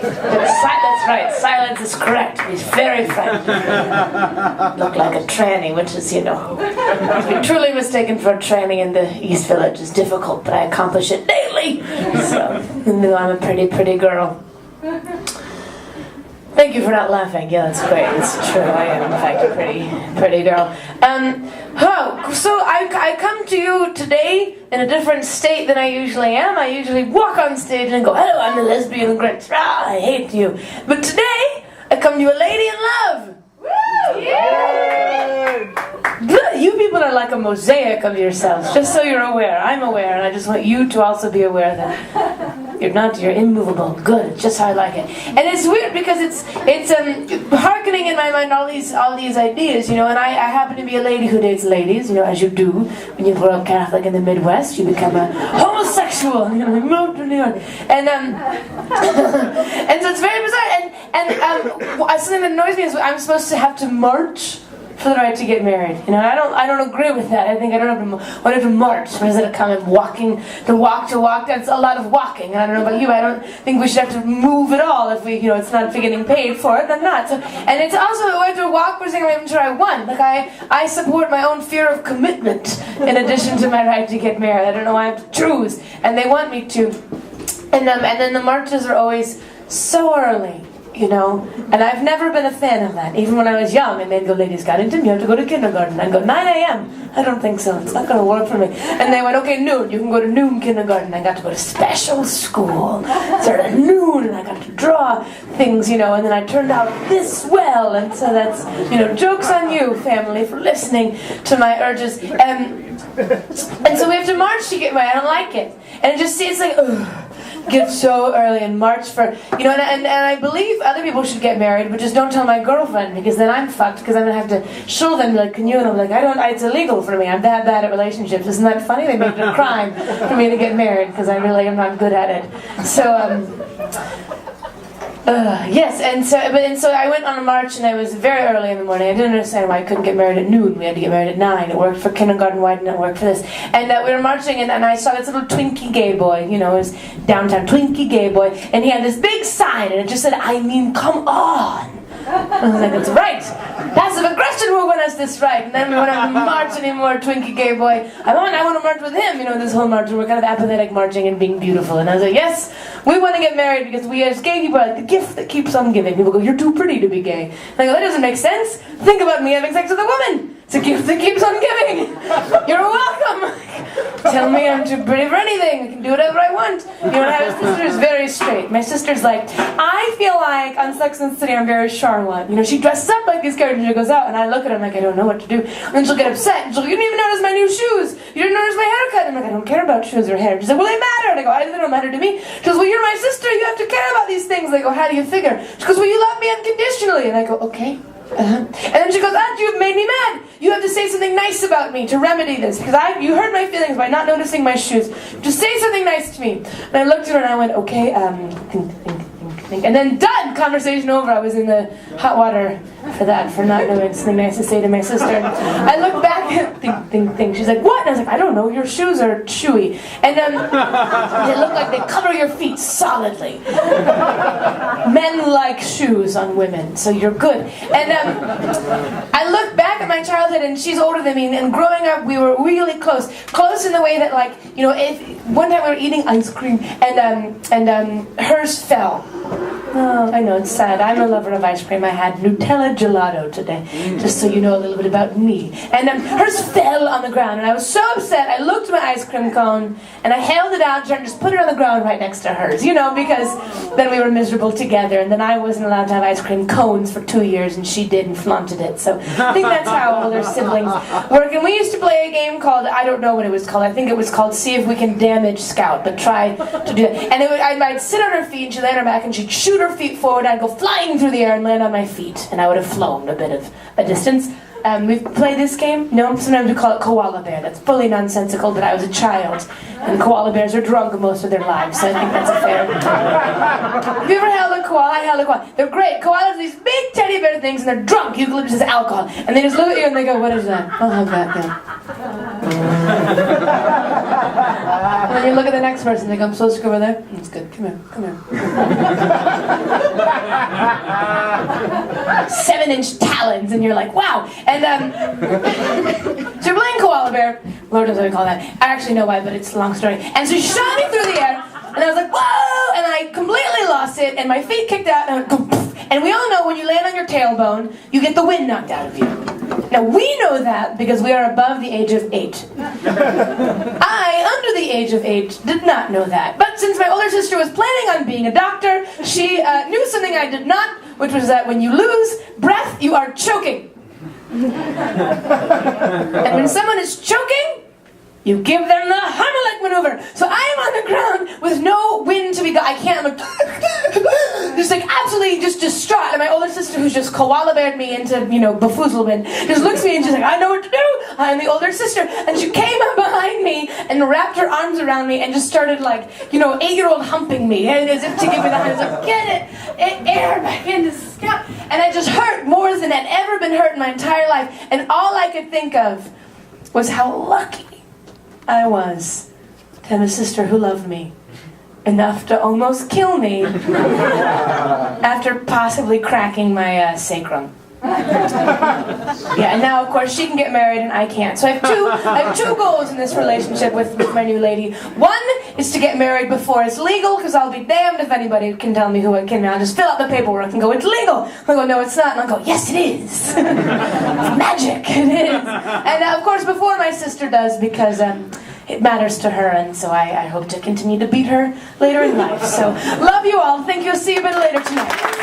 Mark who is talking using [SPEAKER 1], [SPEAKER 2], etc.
[SPEAKER 1] right. That's right. Silence is correct. He's very friendly. Look like a tranny, which is, to be truly mistaken for a tranny in the East Village is difficult, but I accomplish it daily. So, I'm a pretty girl. Thank you for not laughing. Yeah, that's great. It's true. I am, in fact, a pretty girl. So I come to you today in a different state than I usually am. I usually walk on stage and go, hello, I'm the lesbian Grinch. I hate you. But today, I come to you a lady in love. Woo! Yeah! Good. You people are like a mosaic of yourselves, just so you're aware. I'm aware, and I just want you to also be aware that you're immovable. Good. It's just how I like it. And it's weird because it's hearkening in my mind all these ideas, and I happen to be a lady who dates ladies, as you do when you grow up Catholic in the Midwest. You become a homosexual, move to New York. And and so it's very bizarre. And something that annoys me is I'm supposed to have to march for the right to get married. I don't agree with that. I think I don't have to march. Or is it kind of walking to walk? That's a lot of walking. And I don't know about you, I don't think we should have to move at all if we, it's not if we're getting paid for it, then not. So, and it's also a way to walk for saying I'm even sure I won. Like I support my own fear of commitment in addition to my right to get married. I don't know why I have to choose. And they want me to. And then the marches are always so early. And I've never been a fan of that. Even when I was young, and they'd go, Lady Scoutington, you have to go to kindergarten. I'd go, 9 a.m. I don't think so. It's not going to work for me. And they went, okay, noon. You can go to noon kindergarten. I got to go to special school. Started at noon, and I got to draw things, and then I turned out this well. And so that's, jokes on you, family, for listening to my urges. And so we have to march to get married. I don't like it. And it's like, ugh. Get so early and march for, and I believe other people should get married, but just don't tell my girlfriend, because then I'm fucked, because I'm going to have to show them, like, can you? And I'm like, it's illegal for me. I'm that bad at relationships. Isn't that funny? They made it a crime for me to get married, because I really am not good at it. So, yes, and so I went on a march, and I was very early in the morning. I didn't understand why I couldn't get married at noon. We had to get married at 9. It worked for kindergarten. Why didn't it work for this? And we were marching, and I saw this little Twinkie gay boy. It was downtown Twinkie gay boy, and he had this big sign, and it just said, I mean, come on. I was like, that's right. Passive aggression will win us this right. And then we won't have to march anymore, Twinkie gay boy. I want to march with him, this whole march. And we're kind of apathetic marching and being beautiful. And I was like, yes, we want to get married because we as gay people are like the gift that keeps on giving. People go, you're too pretty to be gay. And I go, that doesn't make sense. Think about me having sex with a woman. It's a gift that keeps on giving. You're welcome. Tell me I'm too pretty for anything. I can do whatever I want. My sister's very straight. My sister's like, I feel like on Sex and the City I'm very Charlotte. She dresses up like these characters and she goes out, and I look at her like, I don't know what to do. And then she'll get upset. And she'll go, you didn't even notice my new shoes. You didn't notice my haircut. And I'm like, I don't care about shoes or hair. She's like, well, they matter. And I go, they don't matter to me. She goes, well, you're my sister. You have to care about these things. I go, how do you figure? She goes, well, you love me unconditionally. And I go, okay. And then she goes, you've made me mad. You have to say something nice about me to remedy this, because you hurt my feelings by not noticing my shoes. Just say something nice to me. And I looked at her and I went, okay, think. And then done, conversation over. I was in the hot water for not knowing something nice to say to my sister. And I looked back and think. She's like, what? And I was like, I don't know, your shoes are chewy. And they look like they cover your feet solidly. Men like shoes on women, so you're good. And I look back at my childhood, and she's older than me, and growing up we were really close in the way that, like, if one time we were eating ice cream and hers fell. Oh, I know, it's sad. I'm a lover of ice cream. I had Nutella gelato today, just so you know a little bit about me. And hers fell on the ground, and I was so upset. I looked at my ice cream cone, and I held it out and just put it on the ground right next to hers, because then we were miserable together, and then I wasn't allowed to have ice cream cones for 2 years, and she did and flaunted it. So I think that's how older siblings work. And we used to play a game called, I don't know what it was called. I think it was called See If We Can Damage Scout, but try to do that. And I'd sit on her feet, and she'd lay on her back, and she'd shoot her feet forward. I'd go flying through the air and land on my feet, and I would have flown a bit of a distance. We've played this game. No, sometimes we call it koala bear. That's fully nonsensical, but I was a child, and koala bears are drunk most of their lives, so I think that's a fair. Have you ever held a koala? I held a koala. They're great. Koalas are these big teddy bear things, and they're drunk. Eucalyptus is alcohol, and they just look at you and they go, "What is that?" I'll have that then. And then you look at the next person, they go, I'm supposed to go over there? That's good, come here. 7-inch talons, and you're like, wow. And so you're playing koala bear. Lord knows what we call that. I actually know why, but it's a long story. And so she shot me through the air, and I was like, whoa! And I completely lost it, and my feet kicked out, and I went, poof. And we all know when you land on your tailbone, you get the wind knocked out of you. Now we know that because we are above the age of 8. I, under the age of 8, did not know that. But since my older sister was planning on being a doctor, she knew something I did not, which was that when you lose breath, you are choking. And when someone is choking, you give them the Heimlich maneuver. So I am on the ground with no wind to be got. I can't. I'm like, just like absolutely just distraught. And my older sister, who's just koala beared me into, befoozlement, just looks at me and she's like, I know what to do. I'm the older sister. And she came up behind me and wrapped her arms around me and just started 8-year-old humping me. And as if to give me the hand. I was like, get it, air back in the scalp. And I just hurt more than I'd ever been hurt in my entire life. And all I could think of was how lucky I was to have a sister who loved me enough to almost kill me after possibly cracking my sacrum. Yeah, and now of course she can get married and I can't. So I have two goals in this relationship with my new lady. One is to get married before it's legal, because I'll be damned if anybody can tell me who I can. I'll just fill out the paperwork and go, it's legal. I'll go, no it's not. And I'll go, yes it is. It's magic, it is. And of course before my sister does, because it matters to her, and so I hope to continue to beat her later in life. So love you all. Thank you. I'll see you a bit later tonight.